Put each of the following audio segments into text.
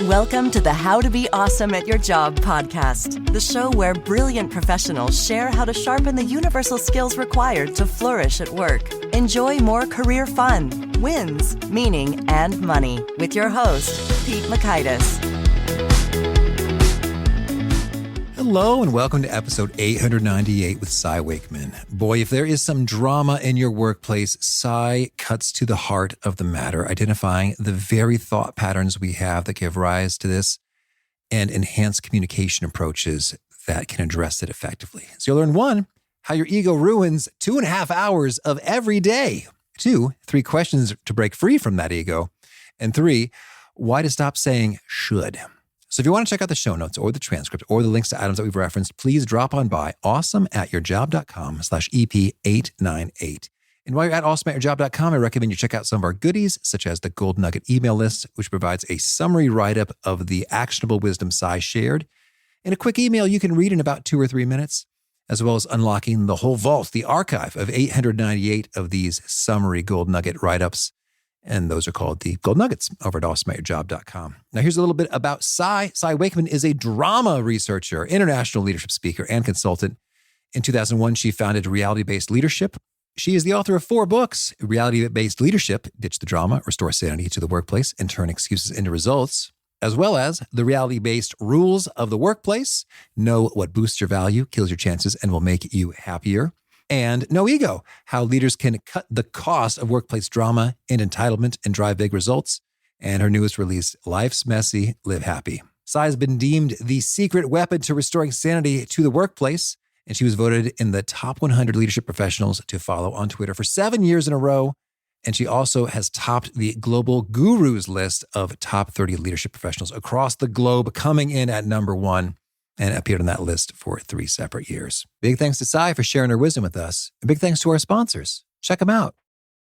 Welcome to the How to Be Awesome at Your Job podcast, the show where brilliant professionals share how to sharpen the universal skills required to flourish at work. Enjoy more career fun, wins, meaning, and money with your host, Pete Makaitis. Hello and welcome to episode 898 with Cy Wakeman. Boy, if there is some drama in your workplace, Cy cuts to the heart of the matter, identifying the very thought patterns we have that give rise to this and enhance communication approaches that can address it effectively. So you'll learn 1, how your ego ruins 2.5 hours of every day. 2, 3 questions to break free from that ego. And 3, why to stop saying should. So if you want to check out the show notes or the transcript or the links to items that we've referenced, please drop on by awesomeatyourjob.com/EP898. And while you're at awesomeatyourjob.com, I recommend you check out some of our goodies, such as the Gold Nugget email list, which provides a summary write-up of the actionable wisdom Cy shared, and a quick email you can read in about 2 or 3 minutes, as well as unlocking the whole vault, the archive of 898 of these summary Gold Nugget write-ups. And those are called the Gold Nuggets over at awesomeatyourjob.com. Now, here's a little bit about Cy. Cy Wakeman is a drama researcher, international leadership speaker, and consultant. In 2001, she founded Reality-Based Leadership. She is the author of 4 books: Reality-Based Leadership, Ditch the Drama, Restore Sanity to the Workplace, and Turn Excuses into Results, as well as the Reality-Based Rules of the Workplace, Know What Boosts Your Value, Kills Your Chances, and Will Make You Happier, and No Ego, How Leaders Can Cut the Cost of Workplace Drama and Entitlement and Drive Big Results, and her newest release, Life's Messy, Live Happy. Cy has been deemed the secret weapon to restoring sanity to the workplace, and she was voted in the top 100 leadership professionals to follow on Twitter for 7 years in a row, and she also has topped the Global Gurus list of top 30 leadership professionals across the globe, coming in at number 1. And appeared on that list for 3 separate years. Big thanks to Cy for sharing her wisdom with us. And big thanks to our sponsors. Check them out.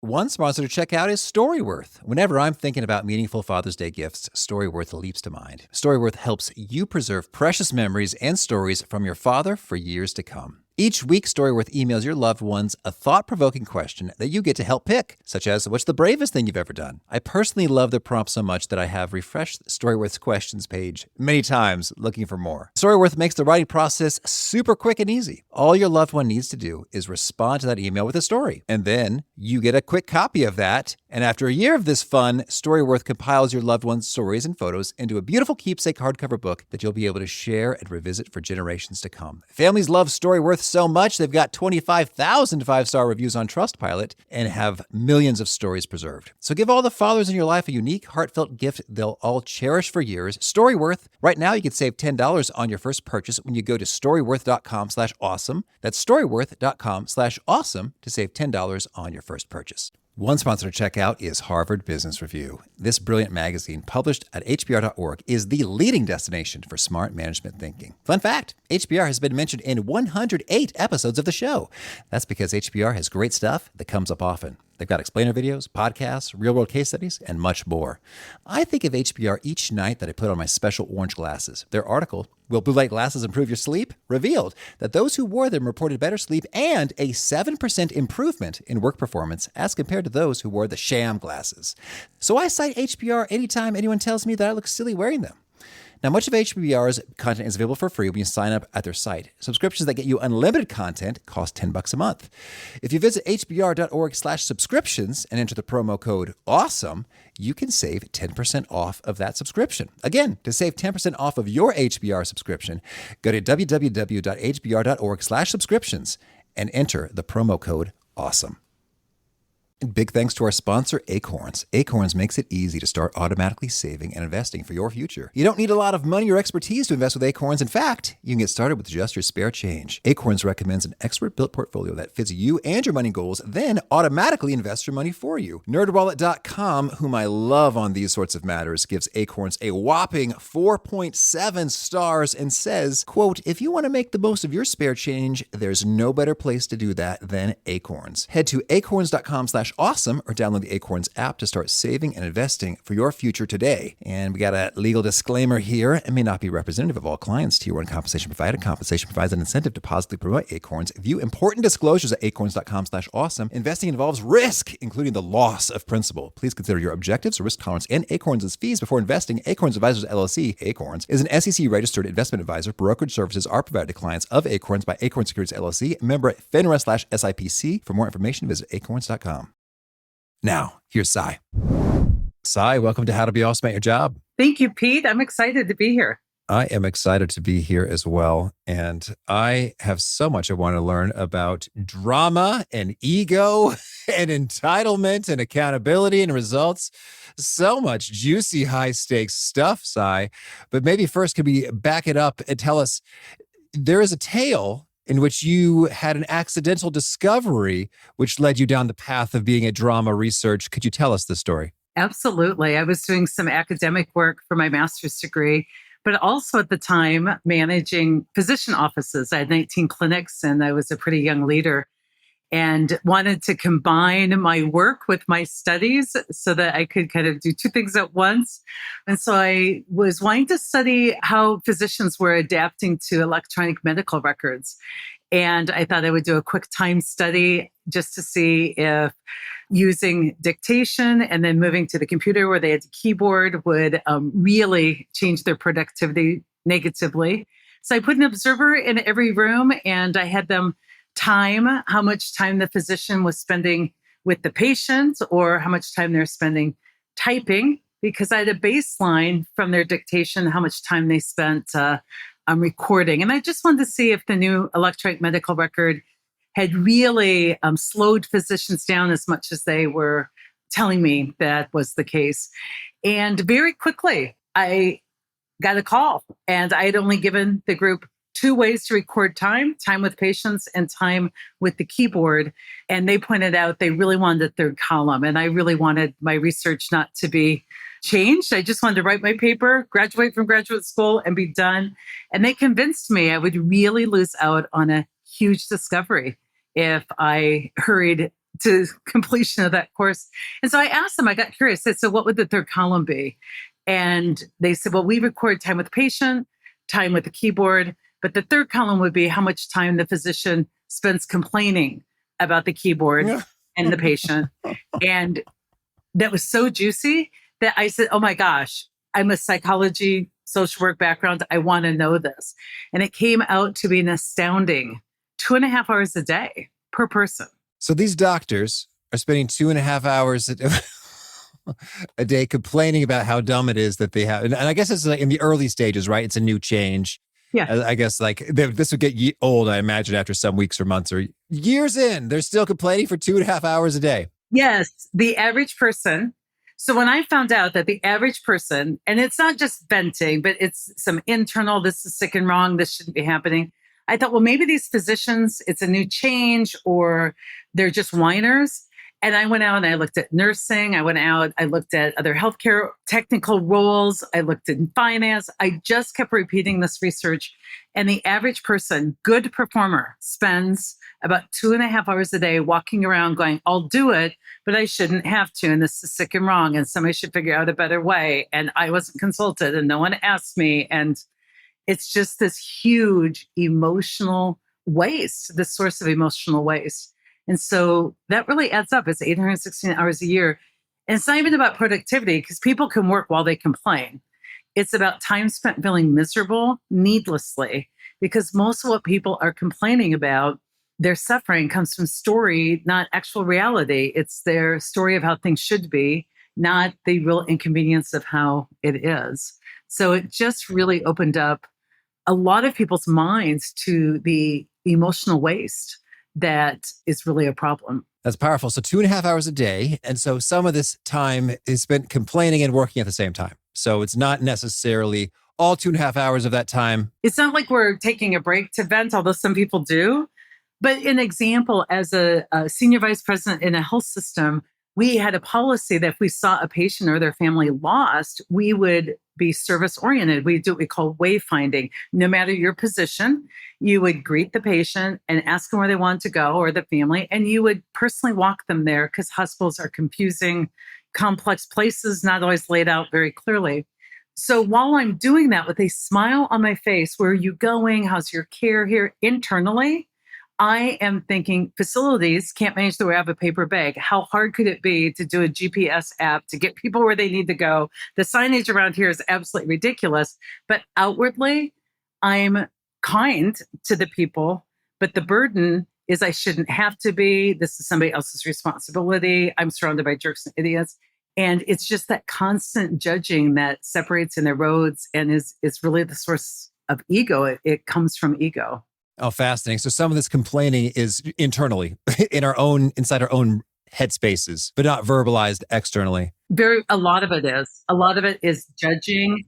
One sponsor to check out is Storyworth. Whenever I'm thinking about meaningful Father's Day gifts, Storyworth leaps to mind. Storyworth helps you preserve precious memories and stories from your father for years to come. Each week, Storyworth emails your loved ones a thought-provoking question that you get to help pick, such as, what's the bravest thing you've ever done? I personally love the prompt so much that I have refreshed Storyworth's questions page many times looking for more. Storyworth makes the writing process super quick and easy. All your loved one needs to do is respond to that email with a story, and then you get a quick copy of that. And after a year of this fun, Storyworth compiles your loved one's stories and photos into a beautiful keepsake hardcover book that you'll be able to share and revisit for generations to come. Families love Storyworth so much, they've got 25,000 5-star reviews on Trustpilot and have millions of stories preserved. So give all the fathers in your life a unique, heartfelt gift they'll all cherish for years. Storyworth. Right now, you can save $10 on your first purchase when you go to storyworth.com/awesome. That's storyworth.com/awesome to save $10 on your first purchase. One sponsor to check out is Harvard Business Review. This brilliant magazine, published at hbr.org, is the leading destination for smart management thinking. Fun fact, HBR has been mentioned in 108 episodes of the show. That's because HBR has great stuff that comes up often. They've got explainer videos, podcasts, real-world case studies, and much more. I think of HBR each night that I put on my special orange glasses. Their article, Will Blue Light Glasses Improve Your Sleep?, revealed that those who wore them reported better sleep and a 7% improvement in work performance as compared to those who wore the sham glasses. So I cite HBR anytime anyone tells me that I look silly wearing them. Now, much of HBR's content is available for free when you sign up at their site. Subscriptions that get you unlimited content cost $10 a month. If you visit hbr.org/subscriptions and enter the promo code AWESOME, you can save 10% off of that subscription. Again, to save 10% off of your HBR subscription, go to www.hbr.org/subscriptions and enter the promo code AWESOME. And big thanks to our sponsor, Acorns. Acorns makes it easy to start automatically saving and investing for your future. You don't need a lot of money or expertise to invest with Acorns. In fact, you can get started with just your spare change. Acorns recommends an expert-built portfolio that fits you and your money goals, then automatically invests your money for you. NerdWallet.com, whom I love on these sorts of matters, gives Acorns a whopping 4.7 stars and says, quote, if you want to make the most of your spare change, there's no better place to do that than Acorns. Head to acorns.com/awesome acorns.com/awesome or download the Acorns app to start saving and investing for your future today. And we got a legal disclaimer here. It may not be representative of all clients. Tier 1 compensation provided. Compensation provides an incentive to positively promote Acorns. View important disclosures at acorns.com/awesome. Investing involves risk, including the loss of principal. Please consider your objectives, risk tolerance, and Acorns' fees before investing. Acorns Advisors LLC, Acorns, is an SEC-registered investment advisor. Brokerage services are provided to clients of Acorns by Acorns Securities LLC, member FINRA/SIPC. For more information, visit acorns.com. Now, here's Cy. Cy, welcome to How to Be Awesome at Your Job. Thank you, Pete. I'm excited to be here. I am excited to be here as well. And I have so much I want to learn about drama and ego and entitlement and accountability and results. So much juicy, high stakes stuff, Cy. But maybe first, could we back it up and tell us, there is a tale in which you had an accidental discovery which led you down the path of being a drama research. Could you tell us the story? Absolutely. I was doing some academic work for my master's degree, but also at the time managing physician offices. I had 19 clinics and I was a pretty young leader and wanted to combine my work with my studies so that I could kind of do two things at once. And so I was wanting to study how physicians were adapting to electronic medical records. And I thought I would do a quick time study just to see if using dictation and then moving to the computer where they had a keyboard would really change their productivity negatively. So I put an observer in every room and I had them time how much time the physician was spending with the patient or how much time they're spending typing, because I had a baseline from their dictation, how much time they spent recording. And I just wanted to see if the new electronic medical record had really slowed physicians down as much as they were telling me that was the case. And very quickly, I got a call and I had only given the group 2 ways to record time with patients and time with the keyboard. And they pointed out they really wanted a third column. And I really wanted my research not to be changed. I just wanted to write my paper, graduate from graduate school and be done. And they convinced me I would really lose out on a huge discovery if I hurried to completion of that course. And so I asked them, I got curious. I said, so what would the third column be? And they said, well, we record time with the patient, time with the keyboard, but the third column would be how much time the physician spends complaining about the keyboard and the patient. And that was so juicy that I said, oh my gosh, I'm a psychology, social work background. I want to know this. And it came out to be an astounding 2.5 hours a day per person. So these doctors are spending 2.5 hours a day complaining about how dumb it is that they have. And I guess it's like in the early stages, right? It's a new change. Yeah. I guess like this would get old, I imagine, after some weeks or months or years in. They're still complaining for 2.5 hours a day. Yes. The average person. So when I found out that the average person, and it's not just venting, but it's some internal, this is sick and wrong, this shouldn't be happening. I thought, well, maybe these physicians, it's a new change or they're just whiners. And I went out and I looked at nursing. I looked at other healthcare technical roles. I looked at finance. I just kept repeating this research. And the average person, good performer, spends about 2.5 hours a day walking around going, I'll do it, but I shouldn't have to. And this is sick and wrong. And somebody should figure out a better way. And I wasn't consulted and no one asked me. And it's just this huge emotional waste, this source of emotional waste. And so that really adds up. It's 816 hours a year. And it's not even about productivity because people can work while they complain. It's about time spent feeling miserable needlessly, because most of what people are complaining about, their suffering comes from story, not actual reality. It's their story of how things should be, not the real inconvenience of how it is. So it just really opened up a lot of people's minds to the emotional waste that is really a problem. That's powerful. So 2.5 hours a day. And so some of this time is spent complaining and working at the same time. So it's not necessarily all 2.5 hours of that time. It's not like we're taking a break to vent, although some people do. But an example, as a senior vice president in a health system, we had a policy that if we saw a patient or their family lost, we would be service oriented. We do what we call wayfinding. No matter your position, you would greet the patient and ask them where they want to go or the family, and you would personally walk them there because hospitals are confusing, complex places, not always laid out very clearly. So while I'm doing that with a smile on my face, where are you going? How's your care here? Internally, I am thinking facilities can't manage the way I have a paper bag. How hard could it be to do a GPS app to get people where they need to go? The signage around here is absolutely ridiculous. But outwardly, I'm kind to the people, but the burden is I shouldn't have to be. This is somebody else's responsibility. I'm surrounded by jerks and idiots. And it's just that constant judging that separates in the roads and is really the source of ego. It comes from ego. Oh, fascinating. So some of this complaining is internally inside our own headspaces, but not verbalized externally. A lot of it is. A lot of it is judging,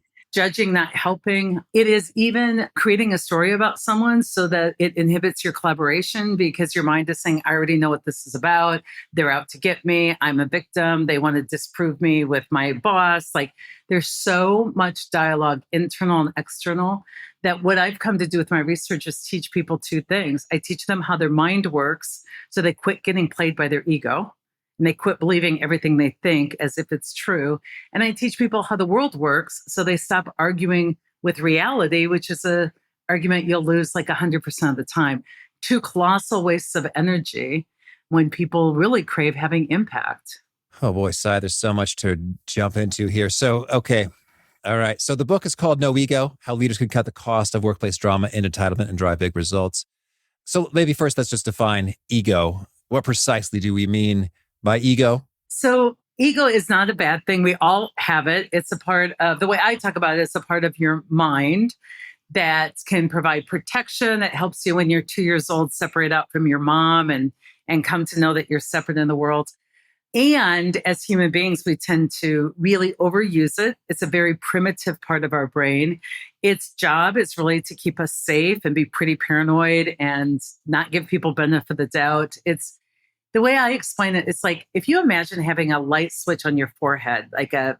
not helping. It is even creating a story about someone so that it inhibits your collaboration because your mind is saying, I already know what this is about. They're out to get me. I'm a victim. They want to disprove me with my boss. Like there's so much dialogue, internal and external, that what I've come to do with my research is teach people two things. I teach them how their mind works so they quit getting played by their ego. And they quit believing everything they think as if it's true. And I teach people how the world works so they stop arguing with reality, which is an argument you'll lose like 100% of the time. Two colossal wastes of energy when people really crave having impact. Oh boy, Sai, there's so much to jump into here. So, okay. All right. So the book is called No Ego, How Leaders Can Cut the Cost of Workplace Drama and Entitlement and Drive Big Results. So maybe first, let's just define ego. What precisely do we mean by ego? So ego is not a bad thing. We all have it. It's a part of, the way I talk about it, it's a part of your mind that can provide protection. That helps you when you're 2 years old, separate out from your mom and come to know that you're separate in the world. And as human beings, we tend to really overuse it. It's a very primitive part of our brain. Its job is really to keep us safe and be pretty paranoid and not give people benefit of the doubt. It's the way I explain it, it's like if you imagine having a light switch on your forehead, like a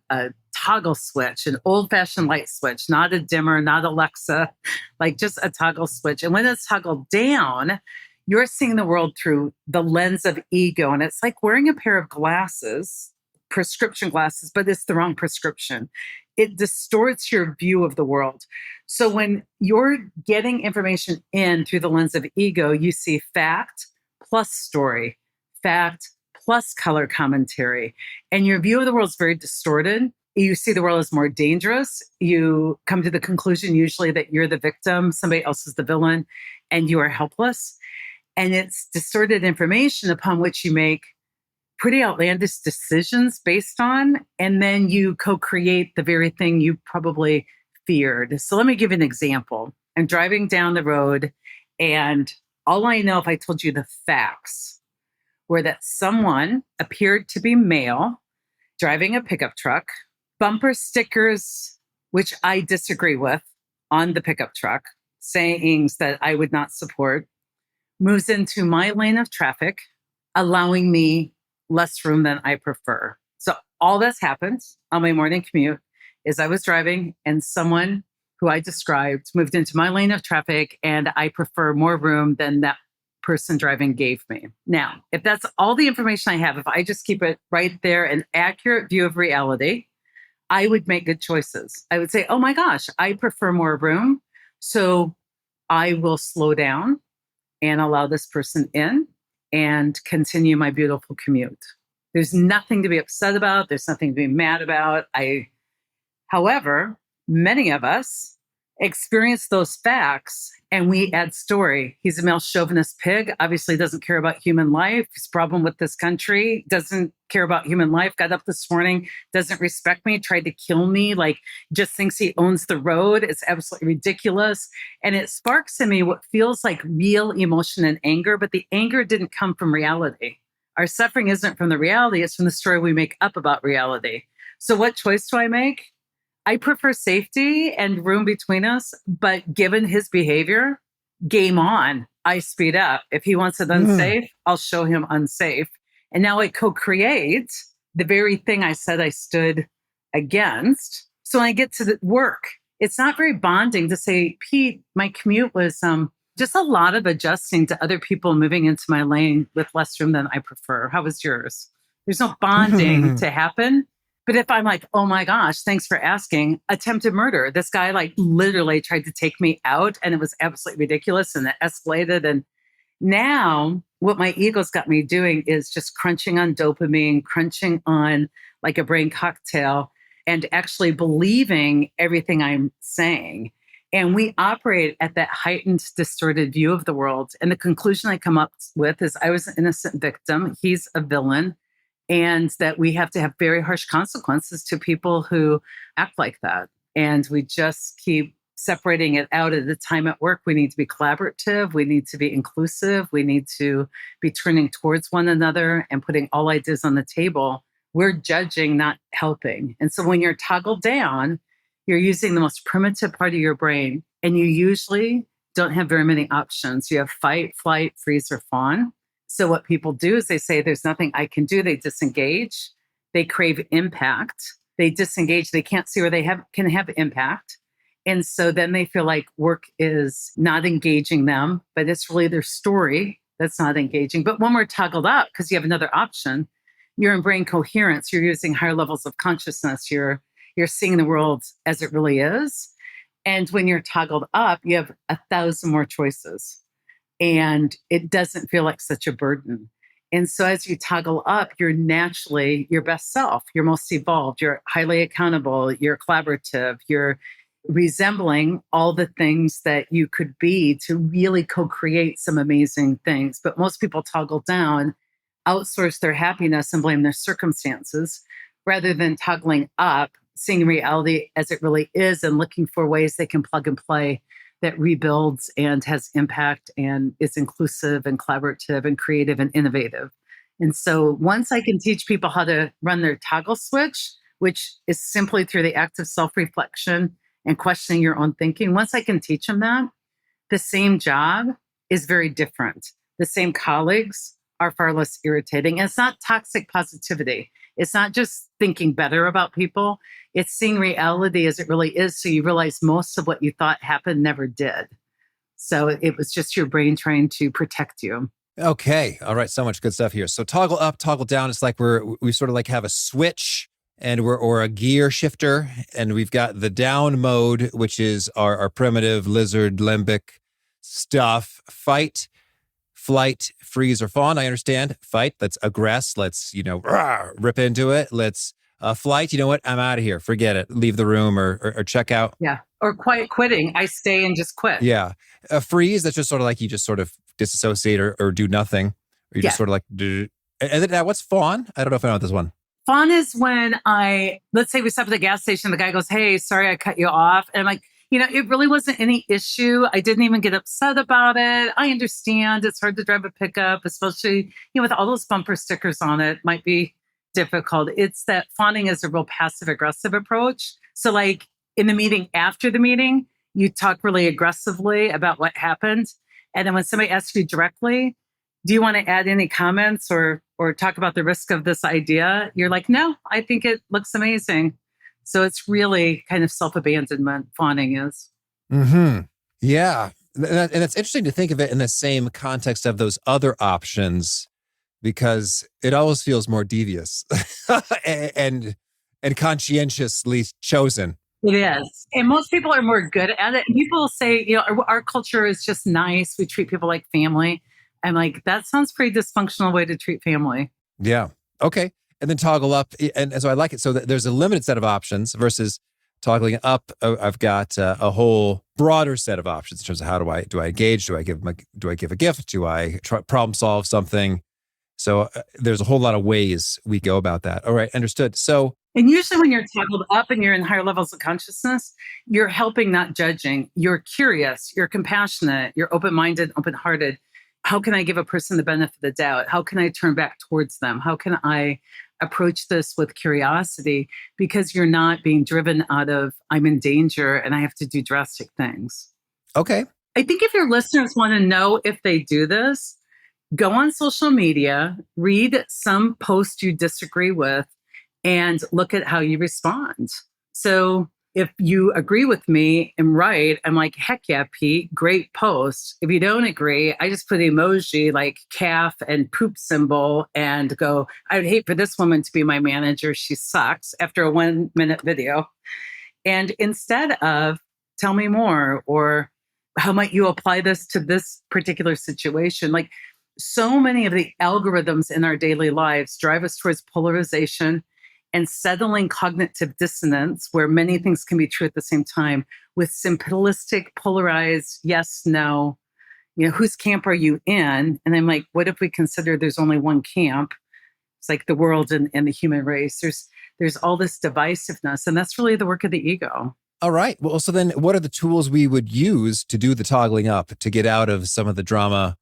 toggle switch, an old-fashioned light switch, not a dimmer, not Alexa, like just a toggle switch. And when it's toggled down, you're seeing the world through the lens of ego. And it's like wearing a pair of glasses, prescription glasses, but it's the wrong prescription. It distorts your view of the world. So when you're getting information in through the lens of ego, you see fact plus story, fact plus color commentary. And your view of the world is very distorted. You see the world as more dangerous. You come to the conclusion usually that you're the victim, somebody else is the villain, and you are helpless. And it's distorted information upon which you make pretty outlandish decisions based on, and then you co-create the very thing you probably feared. So let me give you an example. I'm driving down the road, and all I know, if I told you the facts, were that someone appeared to be male, driving a pickup truck, bumper stickers, which I disagree with, on the pickup truck, sayings that I would not support, moves into my lane of traffic, allowing me less room than I prefer. So all that's happened on my morning commute is I was driving and someone who I described moved into my lane of traffic and I prefer more room than that person driving gave me. Now, if that's all the information I have, if I just keep it right there, an accurate view of reality, I would make good choices. I would say, oh my gosh, I prefer more room. So I will slow down and allow this person in and continue my beautiful commute. There's nothing to be upset about. There's nothing to be mad about. However, many of us experience those facts and we add story. He's a male chauvinist pig, obviously doesn't care about human life. His problem with this country, doesn't care about human life, got up this morning, doesn't respect me, tried to kill me, like just thinks he owns the road. It's absolutely ridiculous. And it sparks in me what feels like real emotion and anger, but the anger didn't come from reality. Our suffering isn't from the reality, it's from the story we make up about reality. So what choice do I make? I prefer safety and room between us, but given his behavior, game on. I speed up. If he wants it unsafe, I'll show him unsafe. And now I co-create the very thing I said I stood against. So when I get to the work, it's not very bonding to say, Pete, my commute was just a lot of adjusting to other people moving into my lane with less room than I prefer. How was yours? There's no bonding to happen. But if I'm like, oh my gosh, thanks for asking, attempted murder. This guy like literally tried to take me out and it was absolutely ridiculous and it escalated. And now what my ego's got me doing is just crunching on dopamine, crunching on like a brain cocktail and actually believing everything I'm saying. And we operate at that heightened, distorted view of the world. And the conclusion I come up with is I was an innocent victim. He's a villain. And that we have to have very harsh consequences to people who act like that. And we just keep separating it out at the time at work. We need to be collaborative. We need to be inclusive. We need to be turning towards one another and putting all ideas on the table. We're judging, not helping. And so when you're toggled down, you're using the most primitive part of your brain. And you usually don't have very many options. You have fight, flight, freeze, or fawn. So what people do is they say, there's nothing I can do. They disengage. They crave impact. They disengage. They can't see where they can have impact. And so then they feel like work is not engaging them, but it's really their story that's not engaging. But when we're toggled up, because you have another option, you're in brain coherence. You're using higher levels of consciousness. You're seeing the world as it really is. And when you're toggled up, you have 1,000 more choices. And it doesn't feel like such a burden. And so as you toggle up, you're naturally your best self. You're most evolved. You're highly accountable. You're collaborative. You're resembling all the things that you could be to really co-create some amazing things. But most people toggle down, outsource their happiness and blame their circumstances rather than toggling up, seeing reality as it really is and looking for ways they can plug and play that rebuilds and has impact and is inclusive and collaborative and creative and innovative. And so once I can teach people how to run their toggle switch, which is simply through the act of self-reflection and questioning your own thinking, once I can teach them that, the same job is very different. The same colleagues are far less irritating. And it's not toxic positivity. It's not just thinking better about people. It's seeing reality as it really is. So you realize most of what you thought happened never did. So it was just your brain trying to protect you. Okay. All right. So much good stuff here. So toggle up, toggle down. It's like we sort of like have a switch and or a gear shifter. And we've got the down mode, which is our primitive lizard limbic stuff. Fight, flight, freeze, or fawn. I understand. Fight, let's aggress. Let's, rip into it. Let's flight. You know what? I'm out of here. Forget it. Leave the room or check out. Yeah. Or quiet quitting. I stay and just quit. Yeah. Freeze, that's just sort of like you just sort of disassociate or do nothing. Or you just sort of like, and then now what's fawn? I don't know if I know this one. Fawn is when let's say we stop at the gas station. The guy goes, hey, sorry, I cut you off. And I'm like, it really wasn't any issue. I didn't even get upset about it. I understand it's hard to drive a pickup, especially, with all those bumper stickers on it, might be difficult. It's that fawning is a real passive aggressive approach. So like in the meeting, after the meeting, you talk really aggressively about what happened. And then when somebody asks you directly, do you want to add any comments or talk about the risk of this idea? You're like, no, I think it looks amazing. So it's really kind of self-abandonment, fawning is. Mm-hmm. Yeah. And it's interesting to think of it in the same context of those other options, because it always feels more devious and conscientiously chosen. It is. And most people are more good at it. And people say, our culture is just nice. We treat people like family. I'm like, that sounds pretty dysfunctional way to treat family. Yeah. Okay. And then toggle up. And so I like it. So there's a limited set of options versus toggling up. I've got a whole broader set of options in terms of how do I engage? Do I give a gift? Do I try problem solve something? So there's a whole lot of ways we go about that. All right. Understood. So, and usually when you're toggled up and you're in higher levels of consciousness, you're helping, not judging. You're curious, you're compassionate, you're open-minded, open-hearted. How can I give a person the benefit of the doubt? How can I turn back towards them? How can I approach this with curiosity? Because you're not being driven out of, I'm in danger and I have to do drastic things. Okay. I think if your listeners want to know if they do this, Go on social media, read some post you disagree with, and look at how you respond. So if you agree with me and right, I'm like, heck yeah, Pete, great post. If you don't agree, I just put an emoji like calf and poop symbol and go, I would hate for this woman to be my manager. She sucks after a 1-minute video. And instead of tell me more, or how might you apply this to this particular situation? Like, so many of the algorithms in our daily lives drive us towards polarization and settling cognitive dissonance, where many things can be true at the same time, with simplistic, polarized yes, no. Whose camp are you in? And I'm like, what if we consider there's only one camp? It's like the world and the human race. There's all this divisiveness, and that's really the work of the ego. All right. Well, so then what are the tools we would use to do the toggling up to get out of some of the drama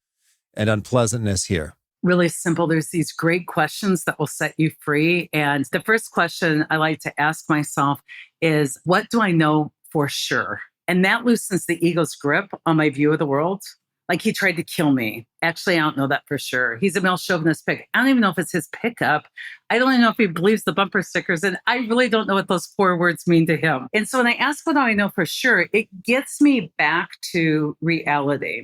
and unpleasantness here? Really simple. There's these great questions that will set you free. And the first question I like to ask myself is, what do I know for sure? And that loosens the ego's grip on my view of the world. Like, he tried to kill me. Actually, I don't know that for sure. He's a male chauvinist pig. I don't even know if it's his pickup. I don't even know if he believes the bumper stickers. And I really don't know what those 4 words mean to him. And so when I ask what do I know for sure, it gets me back to reality.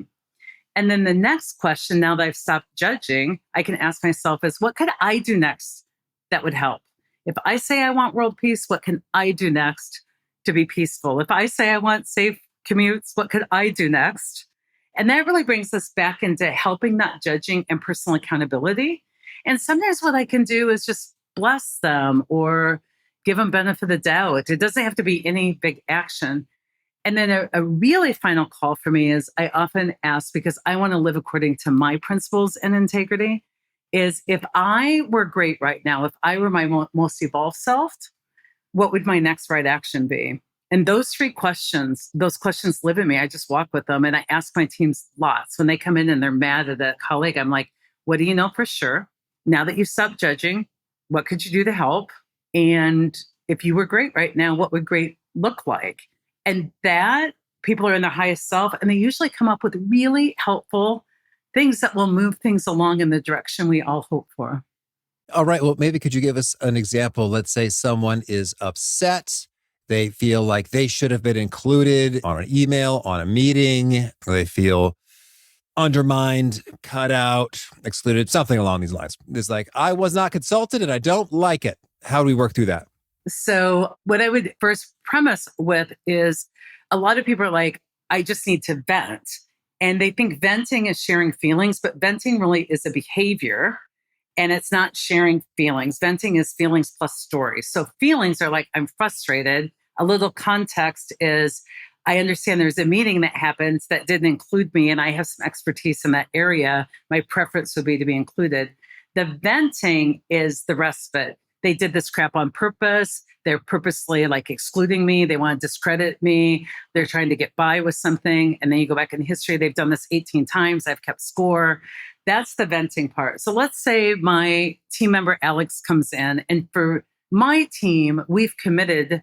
And then the next question, now that I've stopped judging, I can ask myself is, what could I do next that would help? If I say I want world peace, what can I do next to be peaceful? If I say I want safe commutes, what could I do next? And that really brings us back into helping, not judging, and personal accountability. And sometimes what I can do is just bless them or give them benefit of the doubt. It doesn't have to be any big action. And then a really final call for me is, I often ask, because I want to live according to my principles and integrity, is, if I were great right now, if I were my most evolved self, what would my next right action be? And those 3 questions, those questions live in me. I just walk with them, and I ask my teams lots. When they come in and they're mad at a colleague, I'm like, what do you know for sure? Now that you've stopped judging, what could you do to help? And if you were great right now, what would great look like? And that, people are in their highest self, and they usually come up with really helpful things that will move things along in the direction we all hope for. All right. Well, maybe could you give us an example? Let's say someone is upset. They feel like they should have been included on an email, on a meeting. They feel undermined, cut out, excluded, something along these lines. It's like, I was not consulted and I don't like it. How do we work through that? So what I would first premise with is, a lot of people are like, I just need to vent. And they think venting is sharing feelings, but venting really is a behavior, and it's not sharing feelings. Venting is feelings plus stories. So feelings are like, I'm frustrated. A little context is, I understand there's a meeting that happens that didn't include me, and I have some expertise in that area. My preference would be to be included. The venting is the respite. They did this crap on purpose. They're purposely like excluding me. They want to discredit me. They're trying to get by with something. And then you go back in history. They've done this 18 times. I've kept score. That's the venting part. So let's say my team member, Alex, comes in, and for my team, we've committed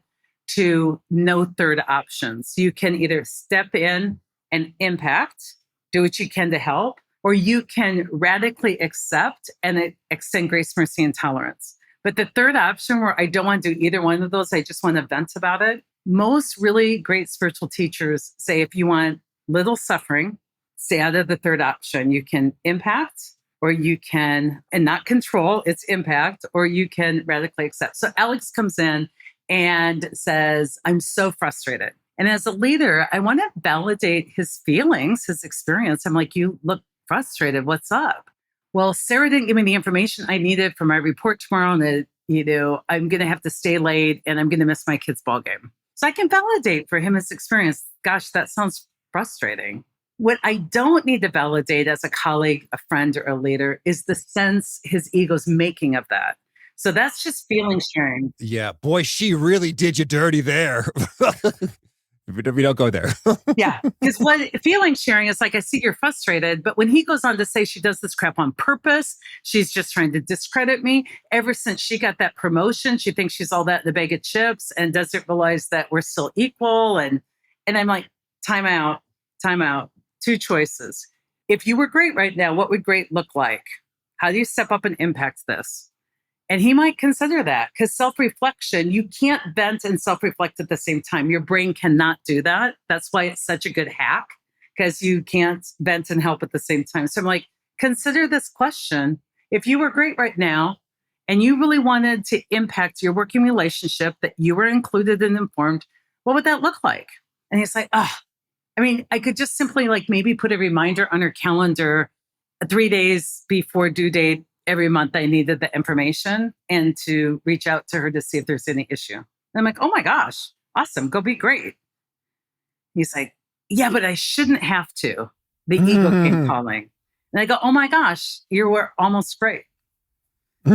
to no third options. You can either step in and impact, do what you can to help, or you can radically accept and extend grace, mercy, and tolerance. But the third option, where I don't want to do either one of those, I just want to vent about it. Most really great spiritual teachers say, if you want little suffering, stay out of the third option. You can impact, or you can, and not control, it's impact, or you can radically accept. So Alex comes in and says, I'm so frustrated. And as a leader, I want to validate his feelings, his experience. I'm like, you look frustrated. What's up? Well, Sarah didn't give me the information I needed for my report tomorrow, and I'm going to have to stay late, and I'm going to miss my kid's ball game. So I can validate for him his experience. Gosh, that sounds frustrating. What I don't need to validate as a colleague, a friend, or a leader is the sense his ego's making of that. So that's just feeling sharing. Yeah, boy, she really did you dirty there. We don't go there. Yeah, because what feeling sharing is like, I see you're frustrated, but when he goes on to say she does this crap on purpose, she's just trying to discredit me. Ever since she got that promotion, she thinks she's all that in a bag of chips and doesn't realize that we're still equal. And I'm like, time out. 2 choices. if you were great right now, what would great look like? How do you step up and impact this? And he might consider that, because self-reflection, you can't vent and self-reflect at the same time. Your brain cannot do that. That's why it's such a good hack, because you can't vent and help at the same time. So I'm like, consider this question. If you were great right now and you really wanted to impact your working relationship, that you were included and informed, what would that look like? And he's like, I could just simply like maybe put a reminder on her calendar 3 days before due date every month. I needed the information and to reach out to her to see if there's any issue. And I'm like, oh my gosh, awesome. Go be great. He's like, yeah, but I shouldn't have to. The ego came calling. And I go, oh my gosh, you were almost great.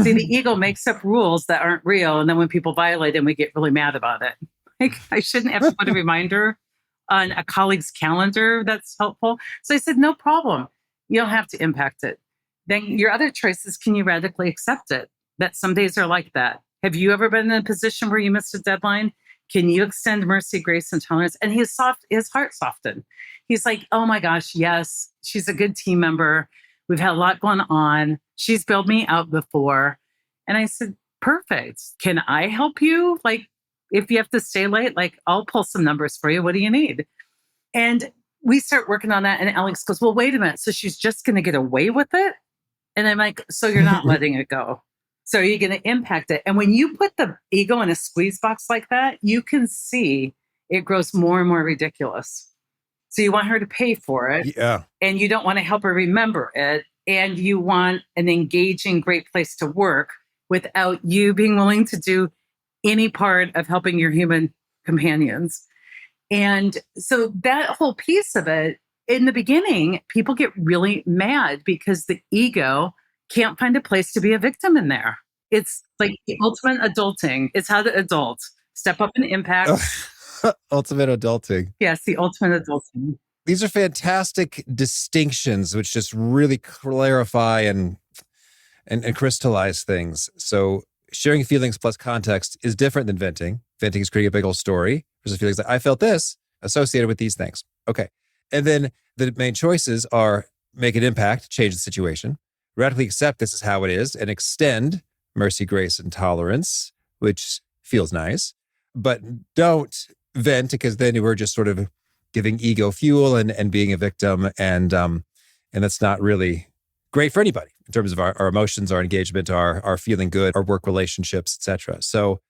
See, the ego makes up rules that aren't real. And then when people violate them, we get really mad about it. Like, I shouldn't have to put a reminder on a colleague's calendar that's helpful. So I said, no problem. You don't have to impact it. Then your other choice is, can you radically accept it? That some days are like that. Have you ever been in a position where you missed a deadline? Can you extend mercy, grace, and tolerance? And his heart softened. He's like, oh my gosh, yes, she's a good team member. We've had a lot going on. She's bailed me out before. And I said, perfect. Can I help you? Like, if you have to stay late, like, I'll pull some numbers for you. What do you need? And we start working on that. And Alex goes, well, wait a minute. So she's just going to get away with it? And I'm like, so you're not letting it go. So you're going to impact it. And when you put the ego in a squeeze box like that, you can see it grows more and more ridiculous. So you want her to pay for it. Yeah. And you don't want to help her remember it. And you want an engaging, great place to work without you being willing to do any part of helping your human companions. And so that whole piece of it, in the beginning, people get really mad because the ego can't find a place to be a victim in there. It's like the ultimate adulting. It's how to adult. Step up and impact. Ultimate adulting. Yes, the ultimate adulting. These are fantastic distinctions, which just really clarify and crystallize things. So sharing feelings plus context is different than venting. Venting is creating a big old story versus feelings like, I felt this associated with these things. Okay. And then the main choices are make an impact, change the situation, radically accept this is how it is, and extend mercy, grace, and tolerance, which feels nice. But don't vent, because then we're just sort of giving ego fuel and being a victim. And that's not really great for anybody in terms of our emotions, our engagement, our feeling good, our work relationships, etc. So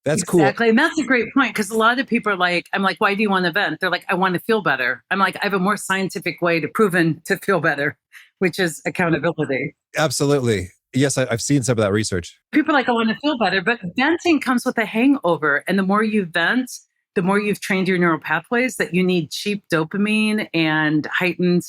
that's cool. Exactly. And that's a great point, because a lot of people are like, I'm like, why do you want to vent? They're like, I want to feel better. I'm like, I have a more scientific way to proven to feel better, which is accountability. Absolutely. Yes, I've seen some of that research. People are like, I want to feel better, but venting comes with a hangover. And the more you vent, the more you've trained your neural pathways that you need cheap dopamine and heightened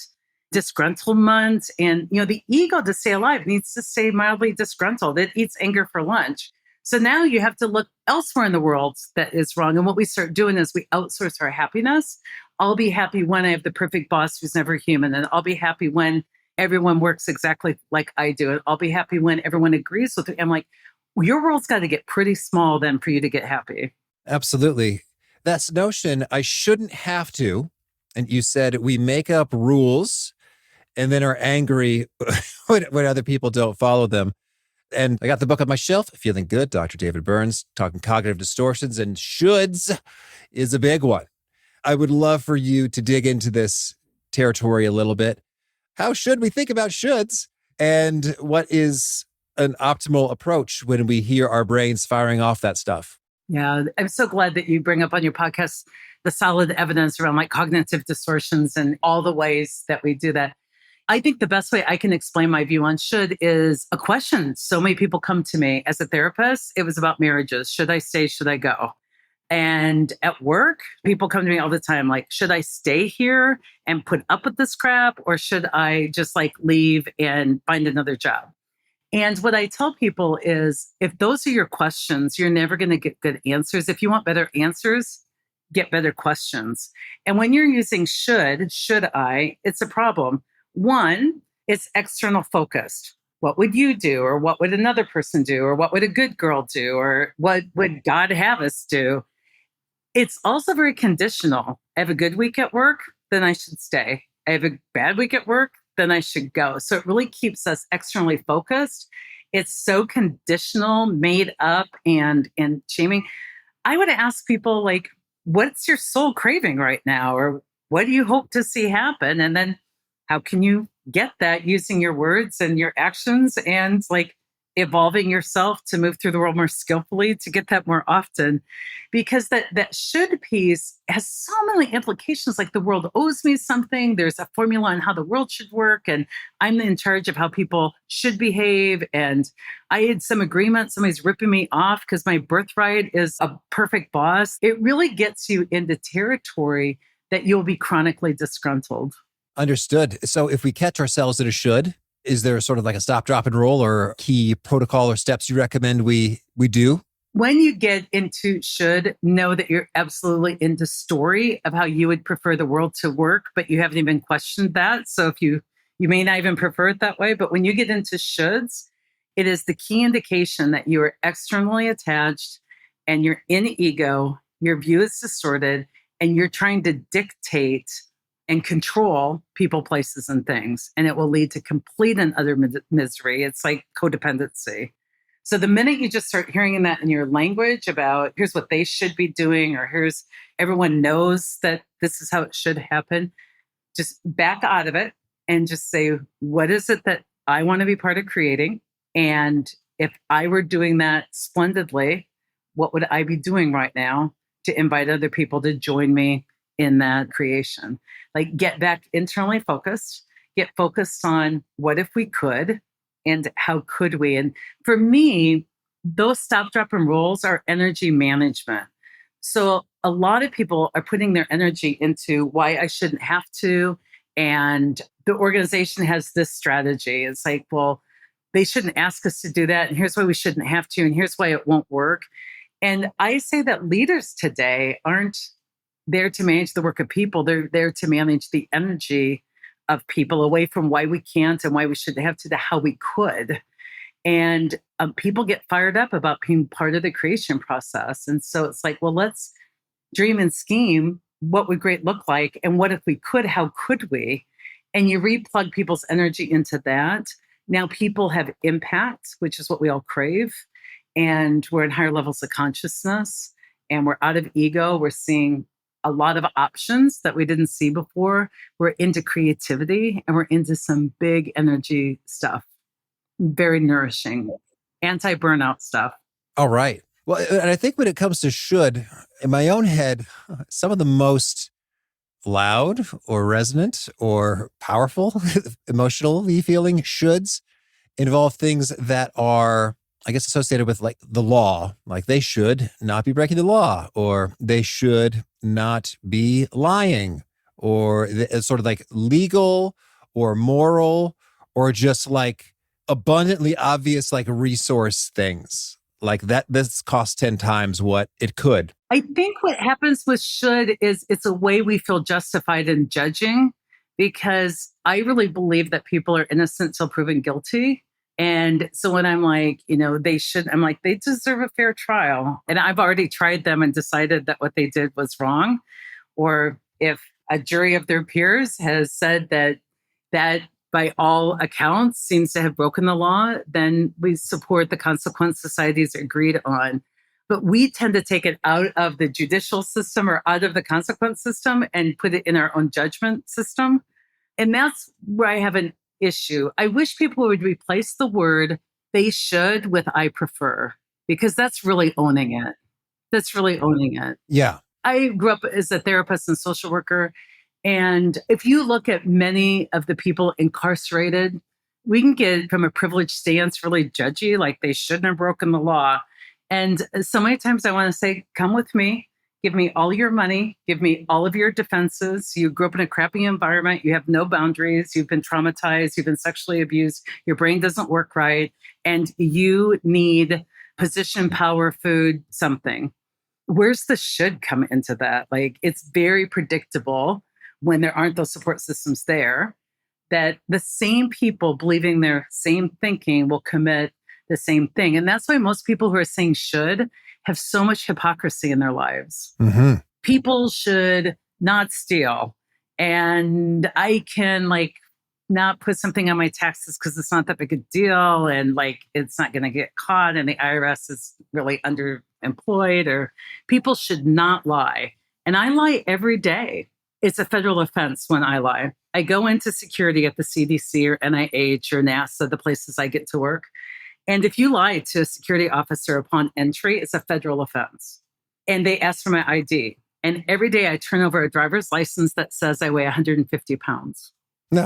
disgruntlement. And, the ego, to stay alive, needs to stay mildly disgruntled. It eats anger for lunch. So now you have to look elsewhere in the world that is wrong. And what we start doing is we outsource our happiness. I'll be happy when I have the perfect boss who's never human. And I'll be happy when everyone works exactly like I do. And I'll be happy when everyone agrees with me. I'm like, well, your world's got to get pretty small then for you to get happy. Absolutely. That's notion, I shouldn't have to. And you said we make up rules and then are angry when other people don't follow them. And I got the book on my shelf, Feeling Good, Dr. David Burns, talking cognitive distortions, and shoulds is a big one. I would love for you to dig into this territory a little bit. How should we think about shoulds? And what is an optimal approach when we hear our brains firing off that stuff? Yeah, I'm so glad that you bring up on your podcast the solid evidence around like cognitive distortions and all the ways that we do that. I think the best way I can explain my view on should is a question. So many people come to me as a therapist. It was about marriages. Should I stay? Should I go? And at work, people come to me all the time like, should I stay here and put up with this crap? Or should I just like leave and find another job? And what I tell people is, if those are your questions, you're never going to get good answers. If you want better answers, get better questions. And when you're using should I, it's a problem. One, it's external focused. What would you do? Or what would another person do? Or what would a good girl do? Or what would God have us do? It's also very conditional. I have a good week at work, then I should stay. I have a bad week at work, then I should go. So it really keeps us externally focused. It's so conditional, made up, and shaming. I would ask people like, what's your soul craving right now? Or what do you hope to see happen? And then how can you get that using your words and your actions and like evolving yourself to move through the world more skillfully to get that more often? Because that should piece has so many implications. Like the world owes me something. There's a formula on how the world should work. And I'm in charge of how people should behave. And I had some agreement. Somebody's ripping me off because my birthright is a perfect boss. It really gets you into territory that you'll be chronically disgruntled. Understood. So if we catch ourselves at a should, is there sort of like a stop, drop, and roll or key protocol or steps you recommend we do? When you get into should, know that you're absolutely into story of how you would prefer the world to work, but you haven't even questioned that. So if you may not even prefer it that way, but when you get into shoulds, it is the key indication that you are externally attached and you're in ego, your view is distorted, and you're trying to dictate and control people, places, and things. And it will lead to complete and utter misery. It's like codependency. So the minute you just start hearing that in your language about here's what they should be doing, or here's everyone knows that this is how it should happen, just back out of it and just say, what is it that I want to be part of creating? And if I were doing that splendidly, what would I be doing right now to invite other people to join me in that creation? Like get back internally focused, get focused on what if we could and how could we? And for me, those stop, drop, and rolls are energy management. So a lot of people are putting their energy into why I shouldn't have to. And the organization has this strategy. It's like, well, they shouldn't ask us to do that. And here's why we shouldn't have to. And here's why it won't work. And I say that leaders today aren't there to manage the work of people. They're there to manage the energy of people away from why we can't and why we shouldn't have to how we could. And people get fired up about being part of the creation process. And so it's like, well, let's dream and scheme. What would great look like? And what if we could? How could we? And you replug people's energy into that. Now people have impact, which is what we all crave. And we're in higher levels of consciousness and we're out of ego. We're seeing a lot of options that we didn't see before. We're into creativity and we're into some big energy stuff. Very nourishing, anti-burnout stuff. All right. Well, and I think when it comes to should, in my own head, some of the most loud or resonant or powerful, emotionally feeling shoulds involve things that are, I guess, associated with like the law, like they should not be breaking the law, or they should not be lying, or it's sort of like legal or moral, or just like abundantly obvious, like resource things like that. This costs 10 times what it could. I think what happens with should is it's a way we feel justified in judging, because I really believe that people are innocent till proven guilty. And so when I'm like, they should, I'm like, they deserve a fair trial. And I've already tried them and decided that what they did was wrong. Or if a jury of their peers has said that by all accounts seems to have broken the law, then we support the consequence society's agreed on. But we tend to take it out of the judicial system or out of the consequence system and put it in our own judgment system. And that's where I have an issue. I wish people would replace the word they should with I prefer, because that's really owning it. That's really owning it. Yeah. I grew up as a therapist and social worker. And if you look at many of the people incarcerated, we can get from a privileged stance really judgy, like they shouldn't have broken the law. And so many times I want to say, come with me. Give me all your money. Give me all of your defenses. You grew up in a crappy environment. You have no boundaries. You've been traumatized. You've been sexually abused. Your brain doesn't work right. And you need position, power, food, something. Where's the should come into that? Like, it's very predictable when there aren't those support systems there, that the same people believing their same thinking will commit the same thing. And that's why most people who are saying should have so much hypocrisy in their lives. Mm-hmm. People should not steal. And I can not put something on my taxes because it's not that big a deal and like it's not going to get caught and the IRS is really underemployed, or people should not lie. And I lie every day. It's a federal offense when I lie. I go into security at the CDC or NIH or NASA, the places I get to work. And if you lie to a security officer upon entry, it's a federal offense. And they ask for my ID. And every day I turn over a driver's license that says I weigh 150 pounds. No.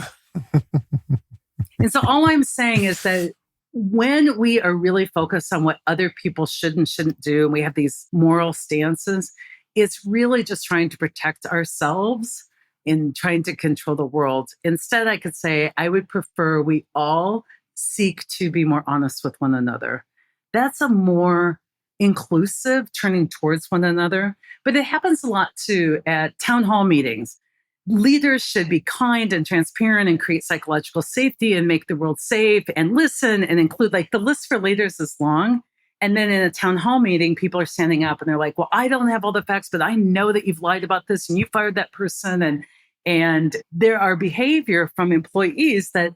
And so all I'm saying is that when we are really focused on what other people should and shouldn't do, and we have these moral stances, it's really just trying to protect ourselves and trying to control the world. Instead, I could say, I would prefer we all seek to be more honest with one another. That's a more inclusive turning towards one another. But it happens a lot too at town hall meetings. Leaders should be kind and transparent and create psychological safety and make the world safe and listen and include, like, the list for leaders is long. And then in a town hall meeting, people are standing up and they're like, well, I don't have all the facts, but I know that you've lied about this and you fired that person. And there are behavior from employees that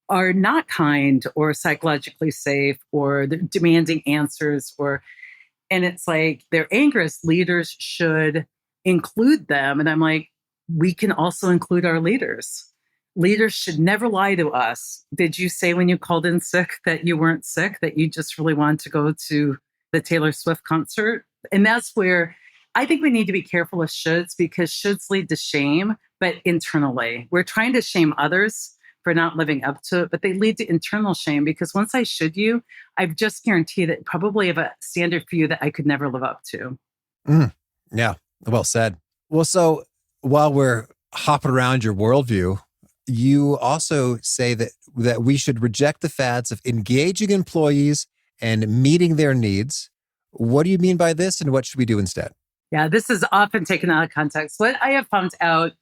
are not kind or psychologically safe, or they're demanding answers, and it's like their anger is leaders should include them. And I'm like, we can also include our leaders. Leaders should never lie to us. Did you say when you called in sick that you weren't sick, that you just really wanted to go to the Taylor Swift concert? And that's where I think we need to be careful with shoulds, because shoulds lead to shame, but internally. We're trying to shame others for not living up to it, but they lead to internal shame, because once I should you, I've just guaranteed it probably have a standard for you that I could never live up to. Yeah, well said. Well, so while we're hopping around your worldview, you also say that we should reject the fads of engaging employees and meeting their needs. What do you mean by this, and what should we do instead? Yeah, this is often taken out of context. What I have found out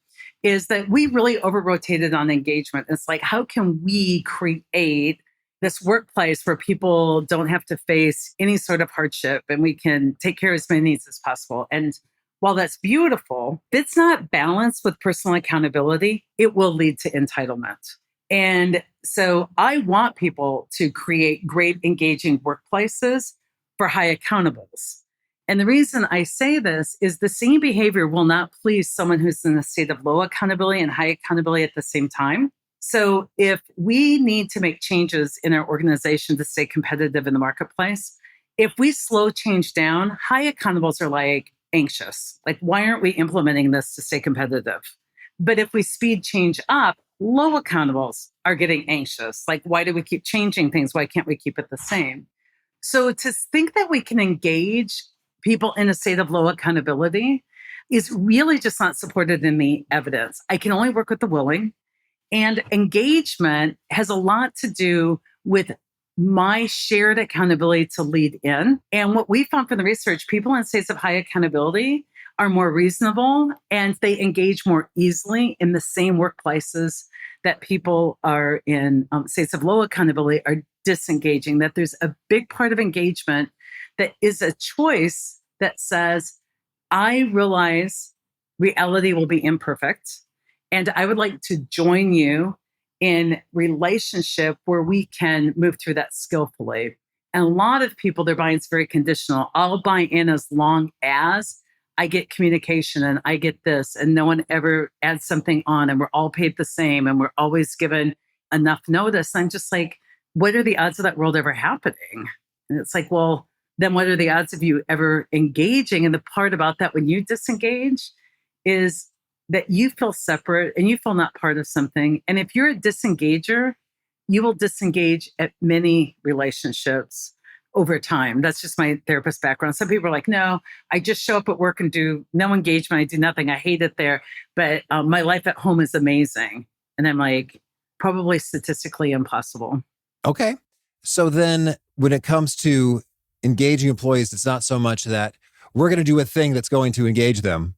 is that we really over-rotated on engagement. It's like, how can we create this workplace where people don't have to face any sort of hardship and we can take care of as many needs as possible? And while that's beautiful, if it's not balanced with personal accountability, it will lead to entitlement. And so I want people to create great, engaging workplaces for high accountables. And the reason I say this is the same behavior will not please someone who's in a state of low accountability and high accountability at the same time. So if we need to make changes in our organization to stay competitive in the marketplace, if we slow change down, high accountables are like anxious. Like, why aren't we implementing this to stay competitive? But if we speed change up, low accountables are getting anxious. Like, why do we keep changing things? Why can't we keep it the same? So to think that we can engage people in a state of low accountability is really just not supported in the evidence. I can only work with the willing. And engagement has a lot to do with my shared accountability to lead in. And what we found from the research, people in states of high accountability are more reasonable and they engage more easily in the same workplaces that people are in states of low accountability are disengaging. That there's a big part of engagement that is a choice that says, I realize reality will be imperfect, and I would like to join you in relationship where we can move through that skillfully. And a lot of people, their buy-in's very conditional. I'll buy in as long as I get communication and I get this, and no one ever adds something on, and we're all paid the same, and we're always given enough notice. I'm just like, what are the odds of that world ever happening? And it's like, well, then what are the odds of you ever engaging? And the part about that, when you disengage, is that you feel separate and you feel not part of something. And if you're a disengager, you will disengage at many relationships over time. That's just my therapist background. Some people are like, no, I just show up at work and do no engagement. I do nothing. I hate it there. But my life at home is amazing. And I'm like, probably statistically impossible. Okay. So then when it comes to engaging employees, it's not so much that we're going to do a thing that's going to engage them,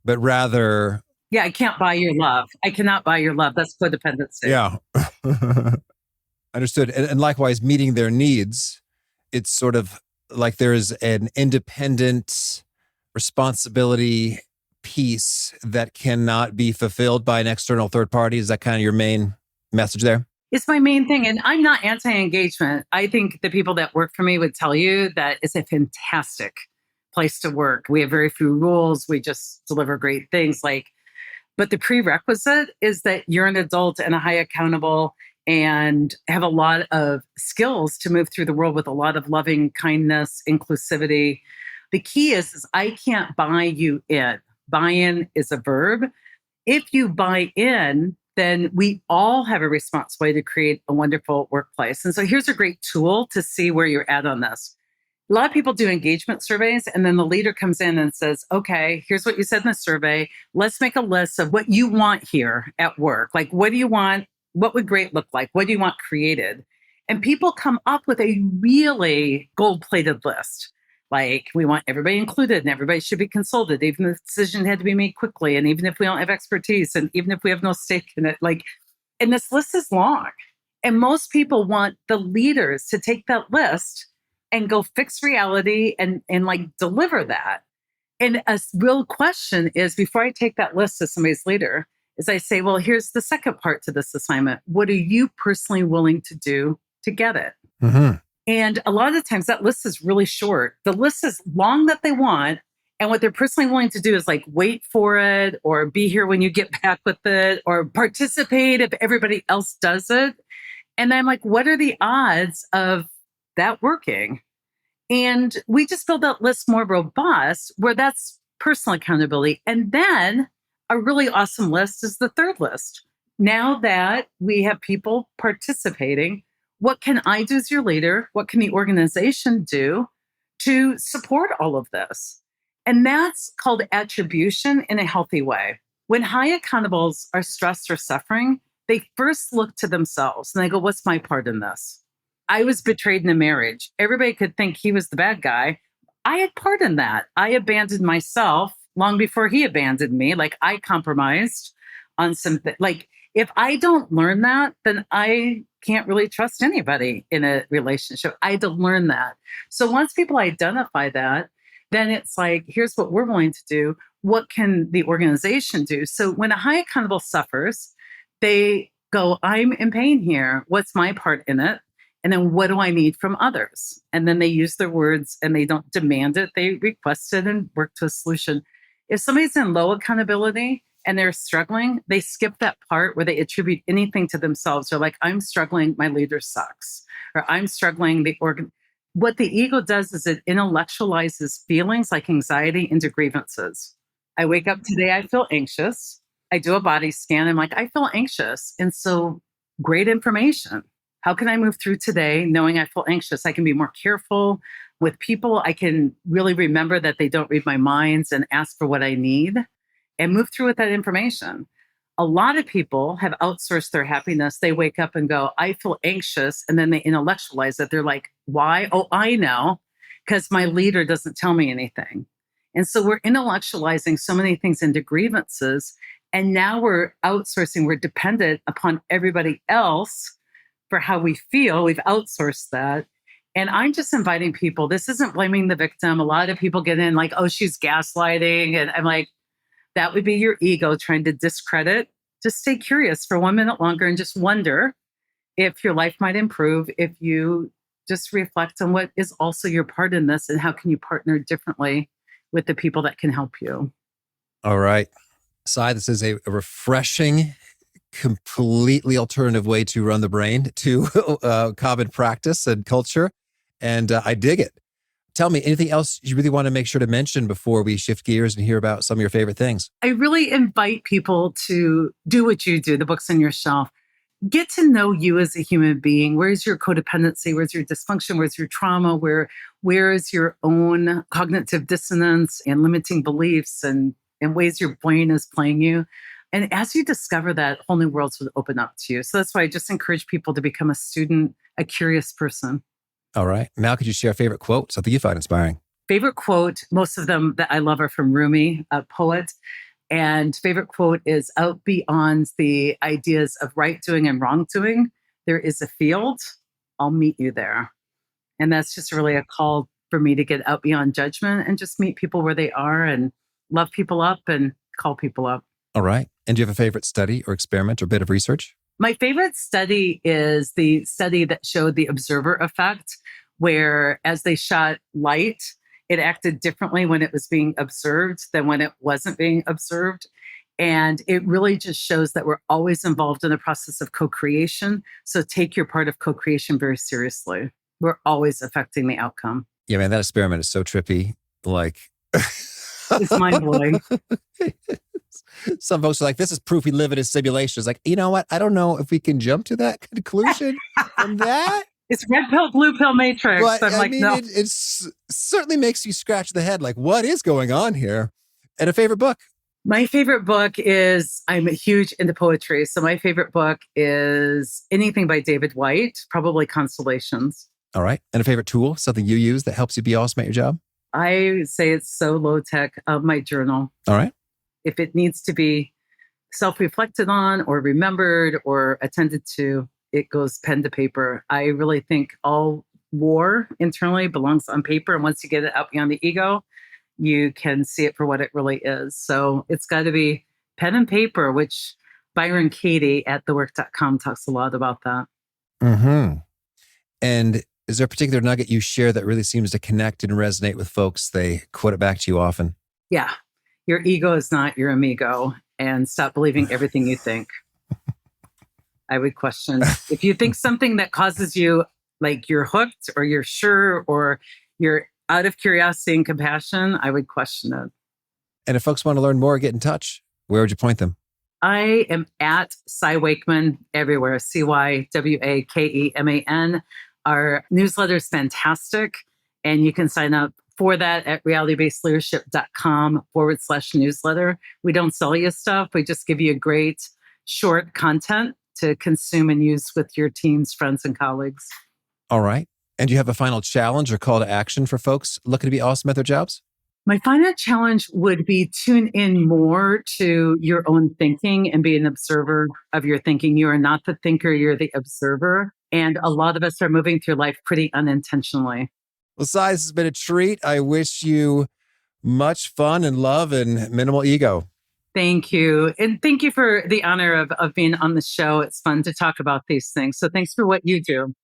but rather... Yeah, I can't buy your love. I cannot buy your love. That's codependency. Yeah. Understood. And likewise, meeting their needs, it's sort of like there's an independent responsibility piece that cannot be fulfilled by an external third party. Is that kind of your main message there? It's my main thing. And I'm not anti-engagement. I think the people that work for me would tell you that it's a fantastic place to work. We have very few rules. We just deliver great things. But the prerequisite is that you're an adult and a high accountable and have a lot of skills to move through the world with a lot of loving kindness, inclusivity. The key is I can't buy you in. Buy-in is a verb. If you buy in, then we all have a responsibility to create a wonderful workplace. And so here's a great tool to see where you're at on this. A lot of people do engagement surveys, and then the leader comes in and says, okay, here's what you said in the survey. Let's make a list of what you want here at work. Like, what do you want? What would great look like? What do you want created? And people come up with a really gold-plated list. Like, we want everybody included and everybody should be consulted, even if the decision had to be made quickly, and even if we don't have expertise, and even if we have no stake in it. And this list is long. And most people want the leaders to take that list and go fix reality and deliver that. And a real question is, before I take that list to somebody's leader, is I say, well, here's the second part to this assignment. What are you personally willing to do to get it? Mm-hmm. And a lot of times that list is really short. The list is long that they want. And what they're personally willing to do is wait for it, or be here when you get back with it, or participate if everybody else does it. And I'm like, what are the odds of that working? And we just build that list more robust, where that's personal accountability. And then a really awesome list is the third list. Now that we have people participating, what can I do as your leader? What can the organization do to support all of this? And that's called attribution in a healthy way. When high accountables are stressed or suffering, they first look to themselves and they go, what's my part in this? I was betrayed in a marriage. Everybody could think he was the bad guy. I had part in that. I abandoned myself long before he abandoned me. I compromised on something. If I don't learn that, then I can't really trust anybody in a relationship. I had to learn that. So once people identify that, then it's here's what we're willing to do. What can the organization do? So when a high accountable suffers, they go, I'm in pain here. What's my part in it? And then what do I need from others? And then they use their words and they don't demand it. They request it and work to a solution. If somebody's in low accountability and they're struggling, they skip that part where they attribute anything to themselves. They're like, I'm struggling, my leader sucks. Or I'm struggling, What the ego does is it intellectualizes feelings like anxiety into grievances. I wake up today, I feel anxious. I do a body scan. I'm like, I feel anxious. And so great information. How can I move through today knowing I feel anxious? I can be more careful with people. I can really remember that they don't read my minds and ask for what I need and move through with that information. A lot of people have outsourced their happiness. They wake up and go, I feel anxious. And then they intellectualize it. They're like, why? Oh, I know, because my leader doesn't tell me anything. And so we're intellectualizing so many things into grievances. And now we're outsourcing. We're dependent upon everybody else for how we feel. We've outsourced that. And I'm just inviting people. This isn't blaming the victim. A lot of people get in oh, she's gaslighting. And I'm like, that would be your ego trying to discredit. Just stay curious for 1 minute longer and just wonder if your life might improve if you just reflect on what is also your part in this and how can you partner differently with the people that can help you. All right. Sai, this is a refreshing, completely alternative way to run the brain to common practice and culture. And I dig it. Tell me, anything else you really want to make sure to mention before we shift gears and hear about some of your favorite things? I really invite people to do what you do, the books on your shelf. Get to know you as a human being. Where's your codependency? Where's your dysfunction? Where's your trauma? Where is your own cognitive dissonance and limiting beliefs and ways your brain is playing you? And as you discover that, whole new worlds will open up to you. So that's why I just encourage people to become a student, a curious person. All right. Now, could you share a favorite quote, something you find inspiring? Favorite quote, most of them that I love are from Rumi, a poet. And favorite quote is, out beyond the ideas of right doing and wrong doing, there is a field. I'll meet you there. And that's just really a call for me to get out beyond judgment and just meet people where they are and love people up and call people up. All right. And do you have a favorite study or experiment or bit of research? My favorite study is the study that showed the observer effect, where as they shot light, it acted differently when it was being observed than when it wasn't being observed. And it really just shows that we're always involved in the process of co-creation. So take your part of co-creation very seriously. We're always affecting the outcome. Yeah, man, that experiment is so trippy. Like, it's mind-blowing. Some folks are like, this is proof we live in a simulation. It's like, you know what? I don't know if we can jump to that conclusion from that. It's red pill, blue pill matrix. But I'm no. It certainly makes you scratch the head. Like, what is going on here? And a favorite book? My favorite book is, I'm huge into poetry. So my favorite book is anything by David White, probably Constellations. All right. And a favorite tool, something you use that helps you be awesome at your job? I say it's so low tech, my journal. All right. If it needs to be self-reflected on or remembered or attended to, it goes pen to paper. I really think all war internally belongs on paper. And once you get it out beyond the ego, you can see it for what it really is. So it's got to be pen and paper, which Byron Katie at thework.com talks a lot about that. Mm-hmm. And is there a particular nugget you share that really seems to connect and resonate with folks? They quote it back to you often. Yeah. Your ego is not your amigo, and stop believing everything you think. I would question if you think something that causes you, like you're hooked or you're sure or you're out of curiosity and compassion, I would question it. And if folks want to learn more, get in touch, where would you point them? I am at Cy Wakeman everywhere, CYWAKEMAN. Our newsletter is fantastic, and you can sign up for that at realitybasedleadership.com/newsletter. We don't sell you stuff. We just give you great short content to consume and use with your teams, friends, and colleagues. All right. And do you have a final challenge or call to action for folks looking to be awesome at their jobs? My final challenge would be tune in more to your own thinking and be an observer of your thinking. You are not the thinker, you're the observer. And a lot of us are moving through life pretty unintentionally. Well, Cy, this has been a treat. I wish you much fun and love and minimal ego. Thank you. And thank you for the honor of being on the show. It's fun to talk about these things. So thanks for what you do.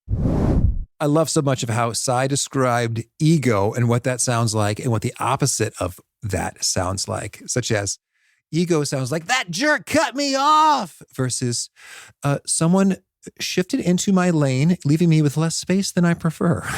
I love so much of how Cy described ego and what that sounds like and what the opposite of that sounds like, such as ego sounds like that jerk cut me off versus someone shifted into my lane, leaving me with less space than I prefer.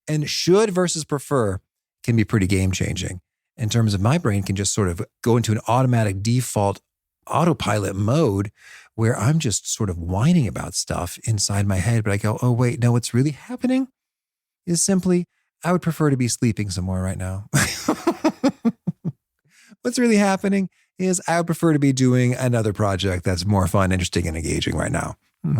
And should versus prefer can be pretty game changing in terms of my brain can just sort of go into an automatic default autopilot mode where I'm just sort of whining about stuff inside my head. But I go, oh, wait, no, what's really happening is simply, I would prefer to be sleeping somewhere right now. What's really happening is I would prefer to be doing another project that's more fun, interesting, and engaging right now.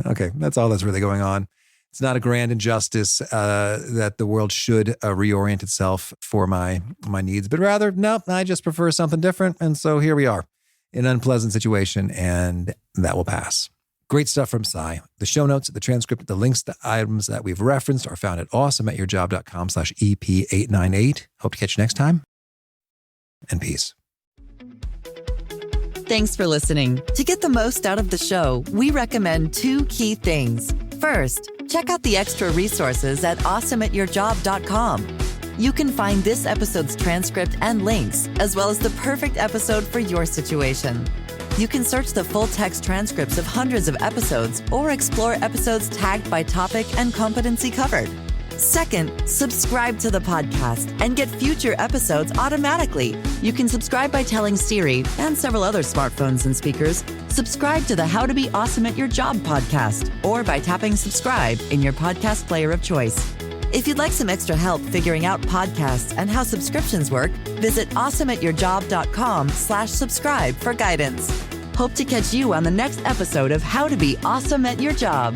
Okay, that's all that's really going on. It's not a grand injustice that the world should reorient itself for my needs, but rather, no, I just prefer something different. And so here we are in an unpleasant situation, and that will pass. Great stuff from Cy. The show notes, the transcript, the links to items that we've referenced are found at awesomeatyourjob.com/EP898. Hope to catch you next time. And peace. Thanks for listening. To get the most out of the show, we recommend 2 key things. First, check out the extra resources at awesomeatyourjob.com. You can find this episode's transcript and links, as well as the perfect episode for your situation. You can search the full text transcripts of hundreds of episodes or explore episodes tagged by topic and competency covered. Second, subscribe to the podcast and get future episodes automatically. You can subscribe by telling Siri and several other smartphones and speakers, subscribe to the How to Be Awesome at Your Job podcast, or by tapping subscribe in your podcast player of choice. If you'd like some extra help figuring out podcasts and how subscriptions work, visit awesomeatyourjob.com/subscribe for guidance. Hope to catch you on the next episode of How to Be Awesome at Your Job.